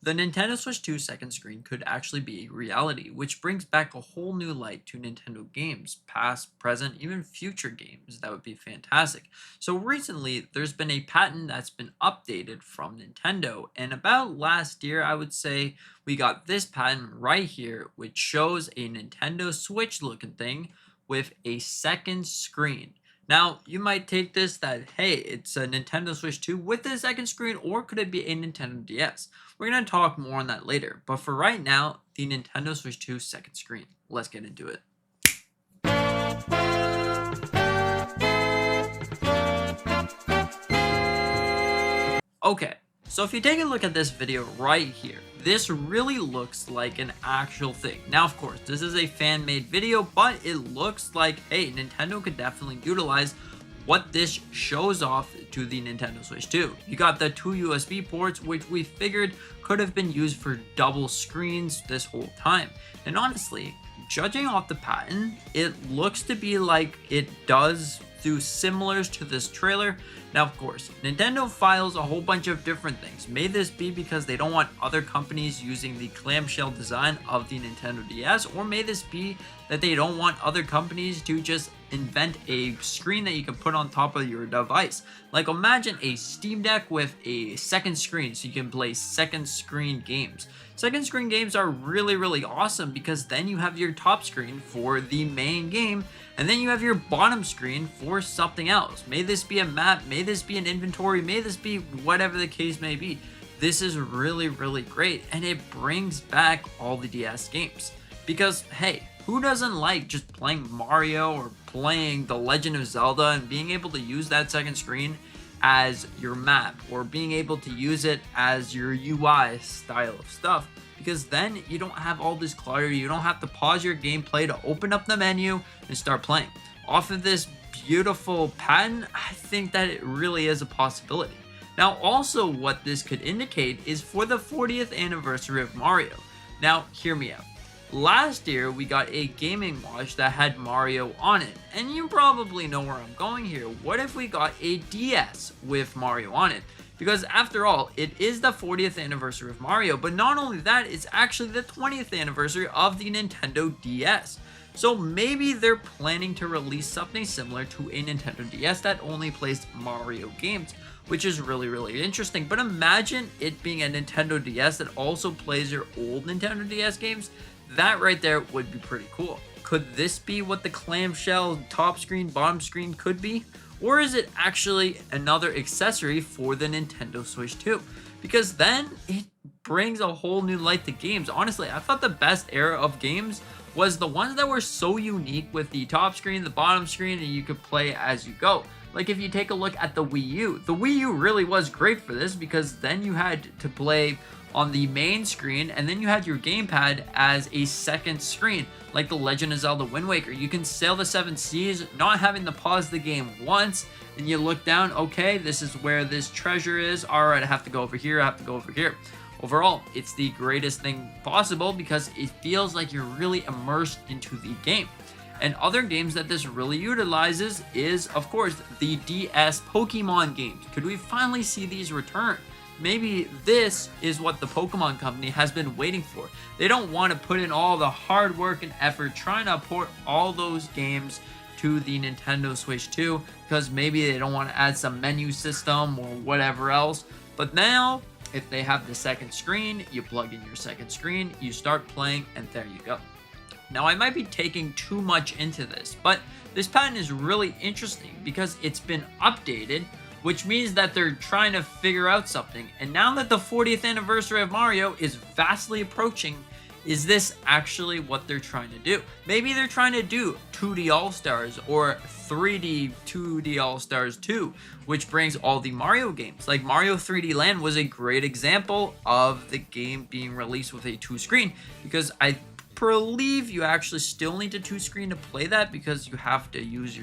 The Nintendo Switch 2 second screen could actually be a reality, which brings back a whole new light to Nintendo games, past, present, even future games. That would be fantastic. So recently, there's been a patent that's been updated from Nintendo, and about last year, I would say, we got this patent right here, which shows a Nintendo Switch looking thing with a second screen. Now, you might take this that, hey, it's a Nintendo Switch 2 with a second screen, or could it be a Nintendo DS? We're going to talk more on that later, but for right now, the Nintendo Switch 2 second screen. Let's get into it. Okay, so if you take a look at this video right here, this really looks like an actual thing. Now, of course, this is a fan-made video, but it looks like, hey, Nintendo could definitely utilize what this shows off to the Nintendo Switch 2. You got the two USB ports, which we figured could have been used for double screens this whole time. And honestly, judging off the pattern, it looks to be like it does do similars to this trailer. Now, of course, Nintendo files a whole bunch of different things. May this be because they don't want other companies using the clamshell design of the Nintendo DS, or may this be that they don't want other companies to just invent a screen that you can put on top of your device. Like, imagine a Steam Deck with a second screen so you can play second screen games. Second screen games are really awesome because then you have your top screen for the main game, and then you have your bottom screen for something else. May this be a map, may this be an inventory, may this be whatever the case may be. This is really great, and it brings back all the DS games. Because, hey, who doesn't like just playing Mario or playing The Legend of Zelda and being able to use that second screen as your map, or being able to use it as your UI style of stuff? Because then you don't have all this clutter, you don't have to pause your gameplay to open up the menu and start playing. Off of this beautiful pattern, I think that it really is a possibility. Now, also what this could indicate is for the 40th anniversary of Mario. Now, hear me out. Last year, we got a gaming watch that had Mario on it, and you probably know where I'm going here. What if we got a DS with Mario on it? Because after all, it is the 40th anniversary of Mario, but not only that, it's actually the 20th anniversary of the Nintendo DS. So maybe they're planning to release something similar to a Nintendo DS that only plays Mario games, which is really interesting. But imagine it being a Nintendo DS that also plays your old Nintendo DS games. That right there would be pretty cool. Could this be what the clamshell top screen, bottom screen could be? Or is it actually another accessory for the Nintendo Switch 2? Because then it brings a whole new light to games. Honestly, I thought the best era of games was the ones that were so unique with the top screen, the bottom screen, and you could play as you go. Like if you take a look at the Wii U, the Wii U really was great for this because then you had to play on the main screen, and then you had your gamepad as a second screen, like The Legend of Zelda Wind Waker. You can sail the seven seas, not having to pause the game once, and you look down, okay, this is where this treasure is, alright, I have to go over here, I have to go over here. Overall, it's the greatest thing possible because it feels like you're really immersed into the game. And other games that this really utilizes is, of course, the DS Pokemon games. Could we finally see these return? Maybe this is what the Pokemon Company has been waiting for. They don't want to put in all the hard work and effort trying to port all those games to the Nintendo Switch 2 because maybe they don't want to add some menu system or whatever else. But now, if they have the second screen, you plug in your second screen, you start playing, and there you go. Now, I might be taking too much into this, but this pattern is really interesting because it's been updated, which means that they're trying to figure out something. And now that the 40th anniversary of Mario is vastly approaching, is this actually what they're trying to do? Maybe they're trying to do 2D All-Stars or 3D 2D All-Stars 2, which brings all the Mario games. Like Mario 3D Land was a great example of the game being released with a two-screen, because I believe you actually still need a two-screen to play that because you have to use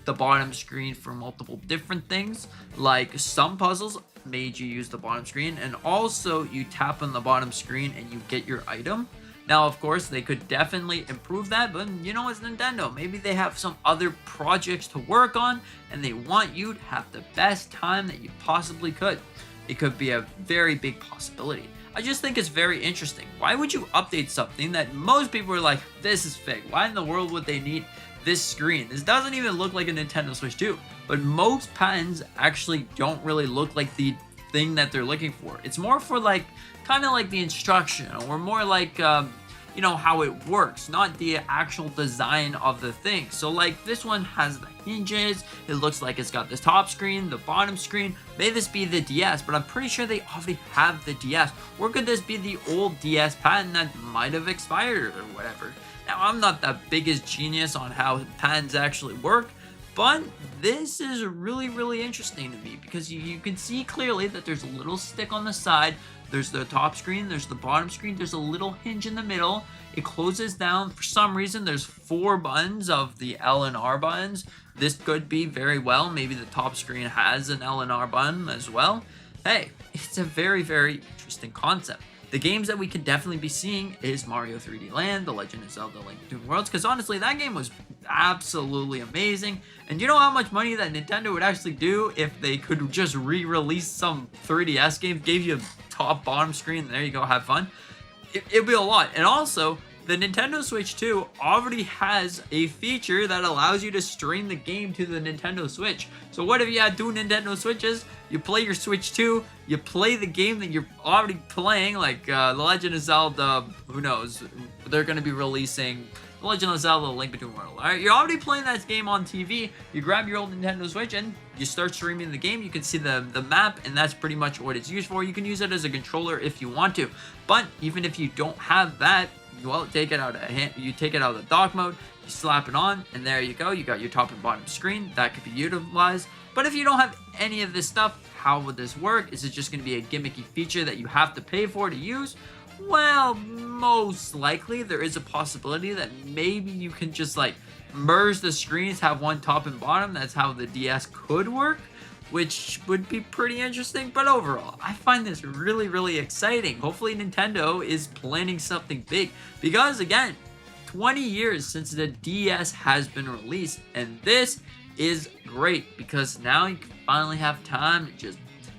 the bottom screen for multiple different things. Like some puzzles made you use the bottom screen, and also you tap on the bottom screen and you get your item. Now, of course, they could definitely improve that, but you know, it's Nintendo. Maybe they have some other projects to work on and they want you to have the best time that you possibly could. It could be a very big possibility. I just think it's very interesting. Why would you update something that most people are like, this is fake? Why in the world would they need this screen? This doesn't even look like a Nintendo Switch 2. But most patents actually don't really look like the thing that they're looking for. It's more for like, kind of like the instruction, or more like, you know, how it works, not the actual design of the thing. So like this one has the hinges, it looks like it's got the top screen, the bottom screen. May this be the DS, but I'm pretty sure they already have the DS. Or could this be the old DS patent that might have expired or whatever? Now, I'm not the biggest genius on how patents actually work, but this is really, really interesting to me because you can see clearly that there's a little stick on the side. There's the top screen, there's the bottom screen, there's a little hinge in the middle. It closes down. For some reason, there's 4 buttons of the L and R buttons. This could be very well. Maybe the top screen has an L and R button as well. Hey, it's a very, very interesting concept. The games that we could definitely be seeing is Mario 3D Land, The Legend of Zelda Link Between Worlds, because honestly, that game was absolutely amazing. And you know how much money that Nintendo would actually do if they could just re-release some 3DS games, gave you a top, bottom screen, there you go, have fun. It'd be a lot. And also, the Nintendo Switch 2 already has a feature that allows you to stream the game to the Nintendo Switch. So what if you had 2 Nintendo Switches? You play your Switch 2, you play the game that you're already playing, like The Legend of Zelda, who knows, they're going to be releasing The Legend of Zelda Link Between Worlds. Alright, you're already playing that game on TV, you grab your old Nintendo Switch and you start streaming the game. You can see the map, and that's pretty much what it's used for. You can use it as a controller if you want to, but even if you don't have that, well, take it out of you take it out of the dock mode, you slap it on, and there you go. You got your top and bottom screen that could be utilized. But if you don't have any of this stuff, how would this work? Is it just going to be a gimmicky feature that you have to pay for to use? Well, most likely there is a possibility that maybe you can just like merge the screens, have one top and bottom. That's how the DS could work, which would be pretty interesting. But overall, I find this really, really exciting. Hopefully Nintendo is planning something big, because again, 20 years since the DS has been released, and this is great because now you can finally have time to just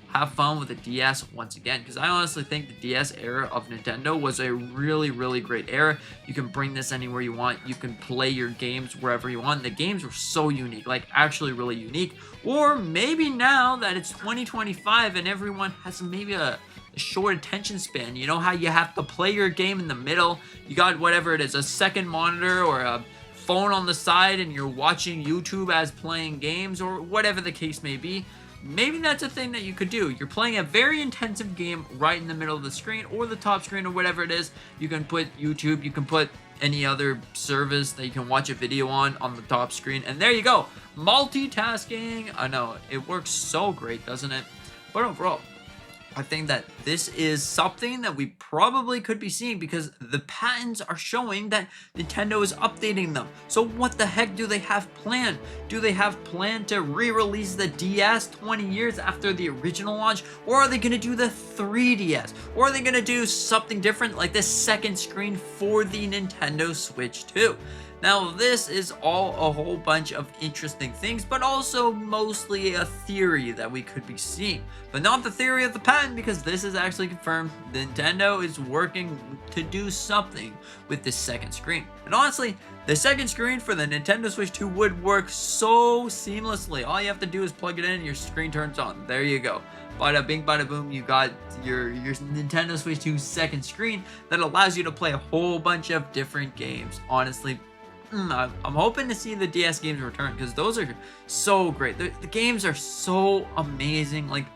have fun with the DS once again, because I honestly think the DS era of Nintendo was a really, really great era. You can bring this anywhere you want. You can play your games wherever you want. The games were so unique, like actually really unique. Or maybe now that it's 2025 and everyone has maybe a short attention span, you know how you have to play your game in the middle, you got whatever it is, a second monitor or a phone on the side, and you're watching YouTube as playing games, or whatever the case may be. Maybe that's a thing that you could do. You're playing a very intensive game right in the middle of the screen or the top screen or whatever it is. You can put YouTube, you can put any other service that you can watch a video on the top screen, and there you go. Multitasking. I know, it works so great, doesn't it? But overall, I think that this is something that we probably could be seeing, because the patents are showing that Nintendo is updating them. So what the heck do they have planned? Do they have planned to re-release the DS 20 years after the original launch? Or are they going to do the 3DS? Or are they going to do something different, like the second screen for the Nintendo Switch 2? Now, this is all a whole bunch of interesting things, but also mostly a theory that we could be seeing. But not the theory of the patent, because this is actually confirmed. Nintendo is working to do something with this second screen. And honestly, the second screen for the Nintendo Switch 2 would work so seamlessly. All you have to do is plug it in and your screen turns on. There you go. Bada bing, bada boom, you got your Nintendo Switch 2 second screen that allows you to play a whole bunch of different games. Honestly, I'm hoping to see the DS games return, because those are so great. The games are so amazing. Like,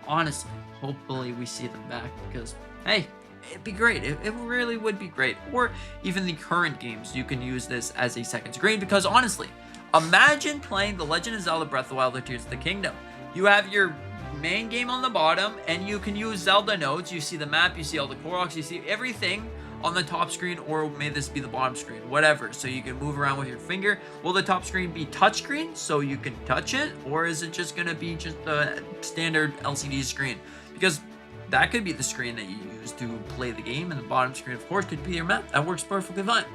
honestly, hopefully we see them back, because, hey, it'd be great. It really would be great. Or even the current games, you can use this as a second screen, because honestly, imagine playing The Legend of Zelda Breath of the Wild or Tears of the Kingdom. You have your main game on the bottom, and you can use Zelda nodes. You see the map, you see all the Koroks, you see everything on the top screen, or may this be the bottom screen, whatever. So you can move around with your finger. Will the top screen be touchscreen so you can touch it, or is it just going to be just a standard LCD screen? Because that could be the screen that you use to play the game, and the bottom screen, of course, could be your map. That works perfectly fine.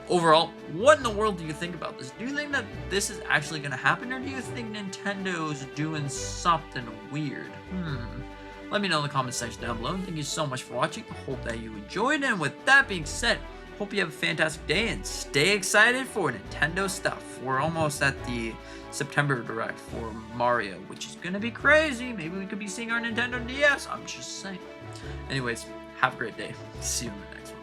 Overall, what in the world do you think about this? Do you think that this is actually going to happen, or do you think Nintendo's doing something weird? Let me know in the comment section down below. And thank you so much for watching. I hope that you enjoyed. And with that being said, hope you have a fantastic day and stay excited for Nintendo stuff. We're almost at the September Direct for Mario, which is gonna be crazy. Maybe we could be seeing our Nintendo DS. I'm just saying. Anyways, have a great day. See you in the next one.